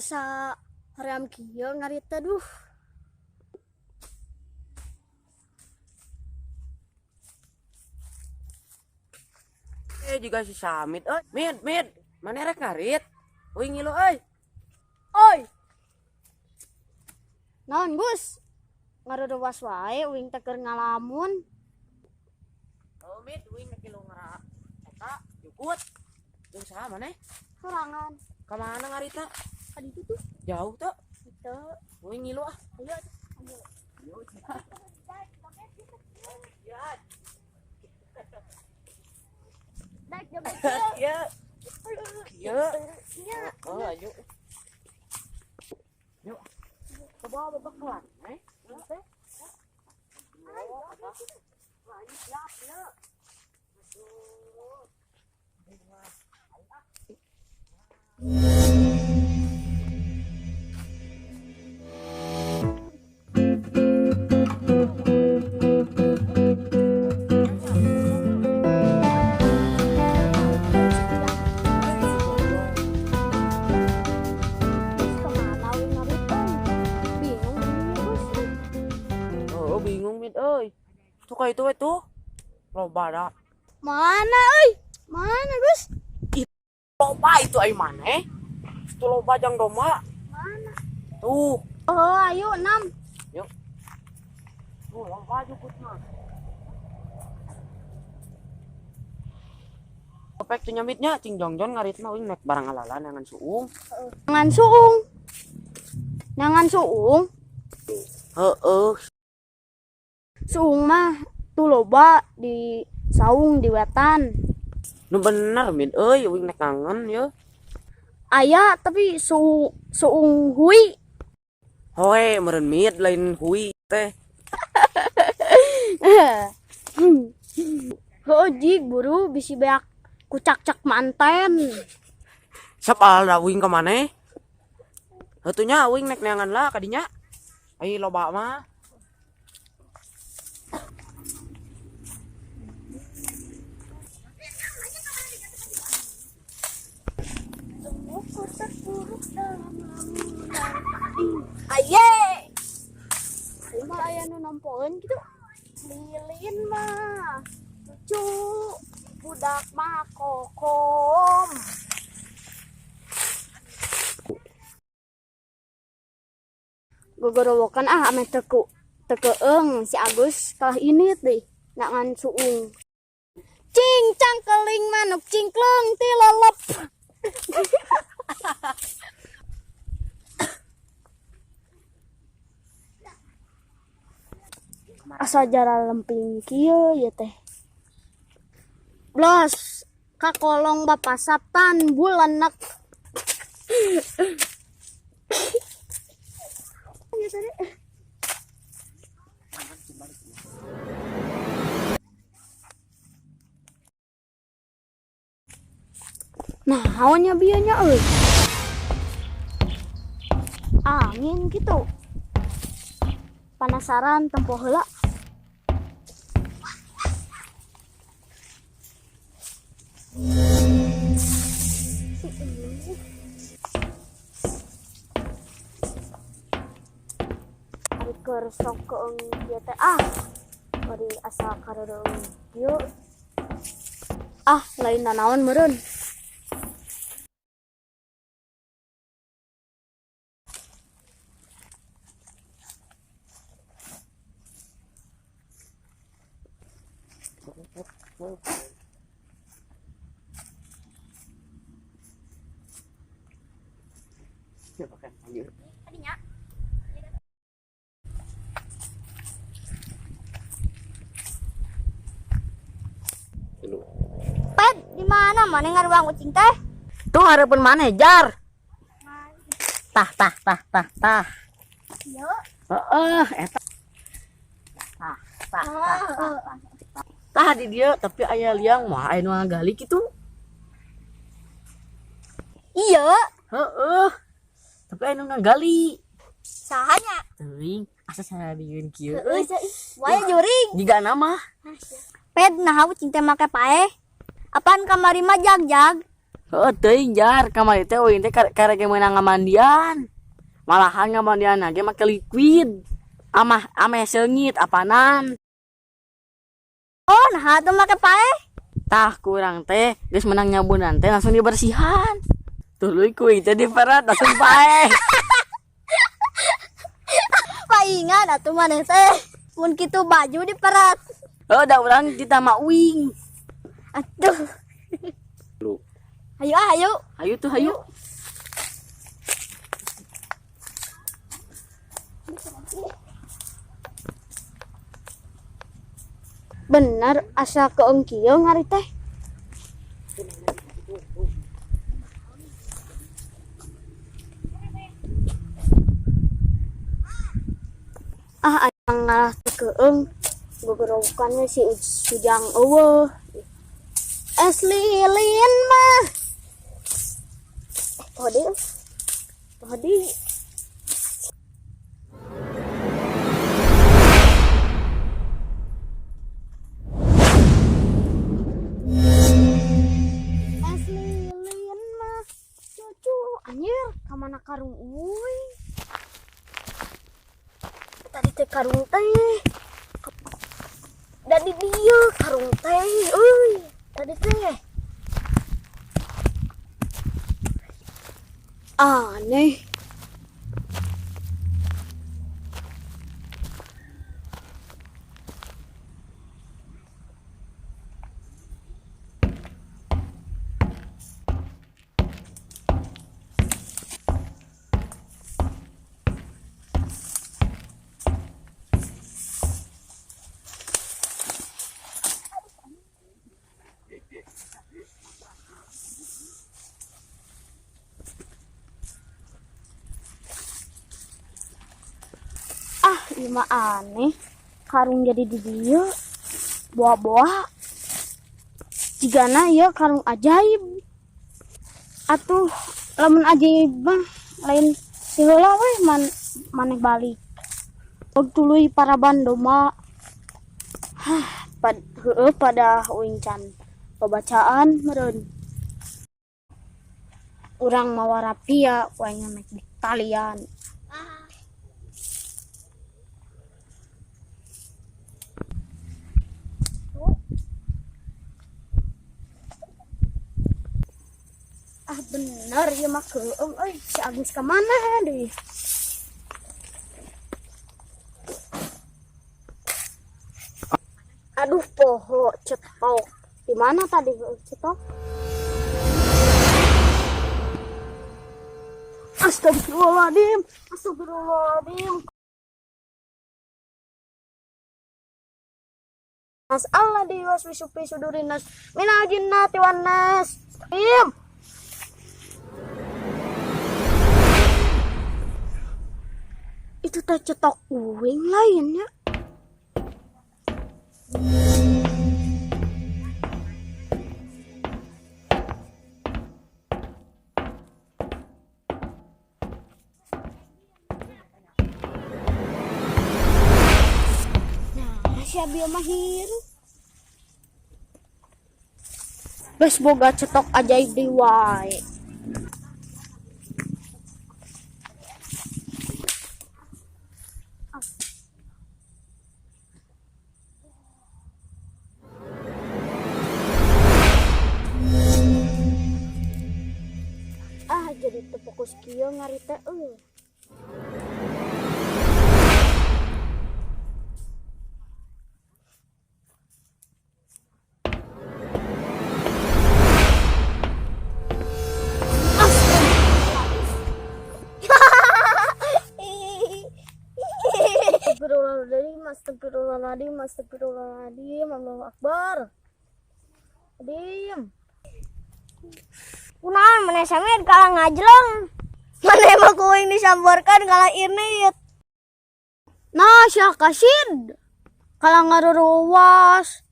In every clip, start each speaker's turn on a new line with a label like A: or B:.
A: asa hoream kieu ngarita duh.
B: Juga si Samit mid mana rek ngarit uing ngilu euy.
A: Oi. Naon Gus? Ngarudewas wae uing teh keur ngalamun.
B: Oh mid uing ngilu ngara eta jukut jeung saha maneh
A: Sorangan.
B: ka mana ngarita
A: Ka ditu tuh.
B: jauh tuh
A: Gitu.
B: uing ngilu ah.
A: Ayo. Daek joget.
B: Kieu kieu oh ayo yuk ke bawah bebekelan teh
A: Kemana uing ngarita? Bingung ini Gus.
B: oh bingung mid euy tuh ka itu we tuh loba da
A: Mana euy? Mana Gus?
B: loba itu ai maneh itu loba jang domba
A: Mana?
B: tuh
A: Oh, ayo 6.
B: tuh loba jukut mah opek tuh nyamitnya cing jongjon ngarit mah uing mek barang alalan dengan suung
A: Nangan suung. Nangan suung.
B: heeh
A: Suung mah tuh loba di saung di wetan.
B: nu bener mid euy uing nek kangen ya
A: Aya tapi suung hui.
B: hoe meureun mid lain hui teh
A: Heuh jig buru bisi beak kucak-cak manten.
B: sapal da uing ka maneh heutunya uing nek neangan lah kadinya ai loba mah
A: Aye. Mah aya nu nampoeun kitu. Lilin mah lucu. Budak mah kokom. Gogorowokan ame tekeung si Agus kalah ini deh nangan suung. Cincang keling manuk cingkleng tilelep. Asa jara lemping kieu ya teh. Blos ka kolong bapasatan bulanek. Nah, hawannya bianya euy. Angin gitu. Penasaran tempo heula. Ari keur sok keung ieu teh bari asa karereung ieu. Lain nanaon meureun. Adinya. Pet, di mana mana ngaruang kucing teh?
B: tuh hareupeun maneh jar tah
A: Yo.
B: heeh eta tah di dieu tapi aya liang mah aya nu ngagali kitu
A: Iya.
B: heeh tapi aya nu ngagali
A: Sahanya.
B: teuing asa sadieun kieu
A: Heeh, wae juring.
B: jiga nama
A: Pet nah kucing teh make pae. Apaan kamari mah jag-jag?
C: Heeh teuing jar kamari teh uing teh karek meunang ngamandian. Malahan ngamandian ge make liquid. Ameh seungit apanan.
A: Oh, nah atuh make pae.
C: Tah kurang teh geus menang nyabunan teh langsung dibersihan. Tuluy kuing teh diperat langsung pae.
A: Paingan atuh maneh teh. Mun kitu baju diperat.
C: Oh, da urang kita mah uing.
A: Aduh.
B: Lu.
A: Ayo ayo.
C: Hayu tuh hayu.
A: Bener asa keung kieu ngari teh. Ah aya ngalah teh keung. Gogorokannya si Sujang eueuh. Es lilin mah. Tadi. Tadi. Es lilin mah. Cucu anjir, kamana karung uy. Tadi teh karung teh. Dari dia karung teh euy. Tadi teh. Aneh. Ieu mah aneh. Karung jadi di dieu. Boa-boa. Jigana ieu karung ajaib. Atuh lamun ajaib mah lain si heula we maneh balik. Og tuluy para bandoma. Pada uing can pembacaan meureun. Urang mawa rapia wae ngamek di talian. Bener ya mah keung euy si Agus ka mana deui. Aduh poho cetok. Di mana tadi cetok? Astagfirullahaladzim. Astagfirullahaladzim. Mas Allah di waswisupi sudurinas minal jinnati wan nas. Itu teh cetok uing lainnya. Nah, siapa mah hiru. Bes boga cetok ajaib di wae. Jadi teu fokus kieu ngari teh Astagfirullahaladzim, astagfirullahaladzim, Allahu Akbar. Diam. Kunaon maneh samir kalah ngajleng. Maneh mah kuing disamborkan kalah init. Nah, Syah Kasid. Kalah ngaruruwas.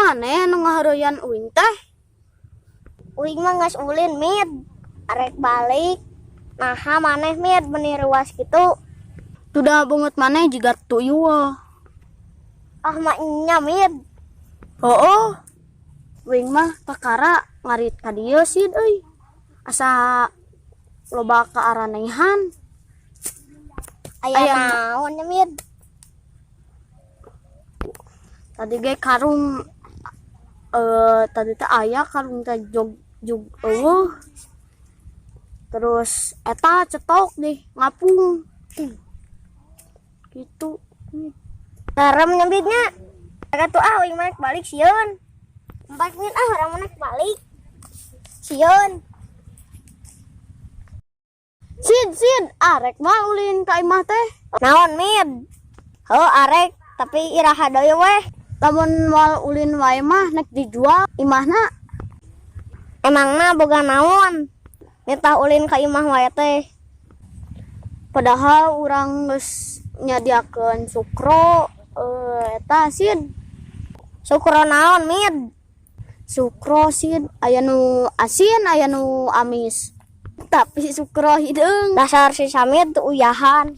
A: Maneh nu ngaharoyan uing teh? Uing mah geus ulin mid. Arek balik. Nah, maneh Mid meni ruas gitu. Sudah banget maneh juga tuyul. Ah maknya Mid. Oh. Wing mah perkara ngarit ka dieu sih euy. Asa loba kearanehan. Aya naon nya Mid? Tadi ge karung tadi teh aya karung teh jog terus eta cetok deh ngapung gitu. Serem nyebitnya kata tuh wing naik balik sieun 4 menit orang naik balik sieun Sid arek mah ulin ka imah teh naon Mid arek tapi iraha deui weh lamun moal ulin wae mah nek dijual imahna emangna boga naon nitah ulin ka imah wae teh padahal urang geus nyadiakeun sukro eta Sid sukro naon Mid sukro Sid aya nu asin aya nu amis tapi sukro hideung dasar si Samid teu uyahan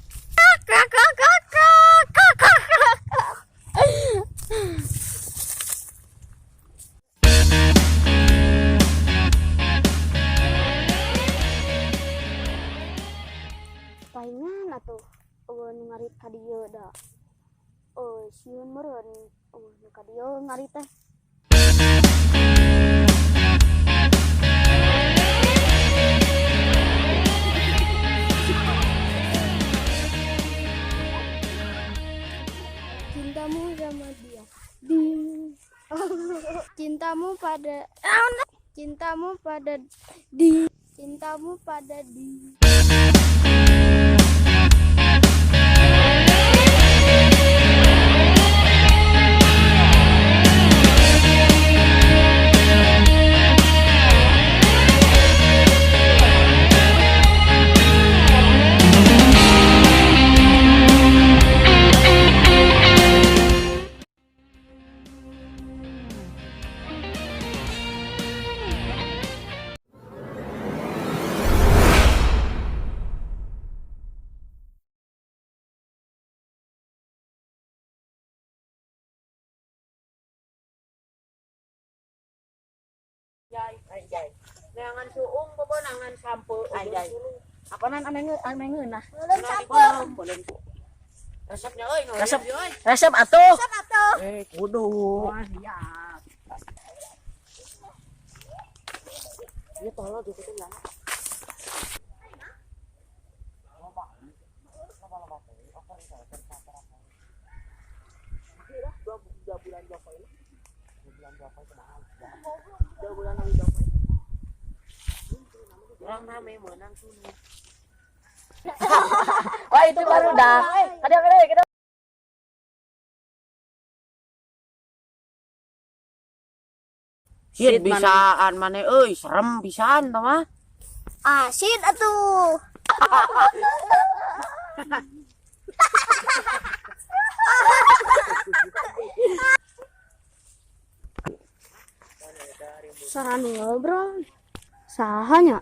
A: palingan atuh nu ngarit ka dieu da sieun meureun nu ka dieu ngarit teh cintamu sama dia cintamu pada di
B: Anjay. Neangan suung bebenangan sampe.
C: Anjay. Apaan aneh ngeunah.
B: Resepnya euy,
C: Resep. Resep atuh.
B: Kudu.
C: Siap.
B: Ieu tolong gitu teh lah. Orang rame menang sini.
C: Wah itu baru dah. Ada kita.
B: Sid bisaan maneh euy, serem pisan tah mah.
A: Sid atuh sarani ngobrol sahanya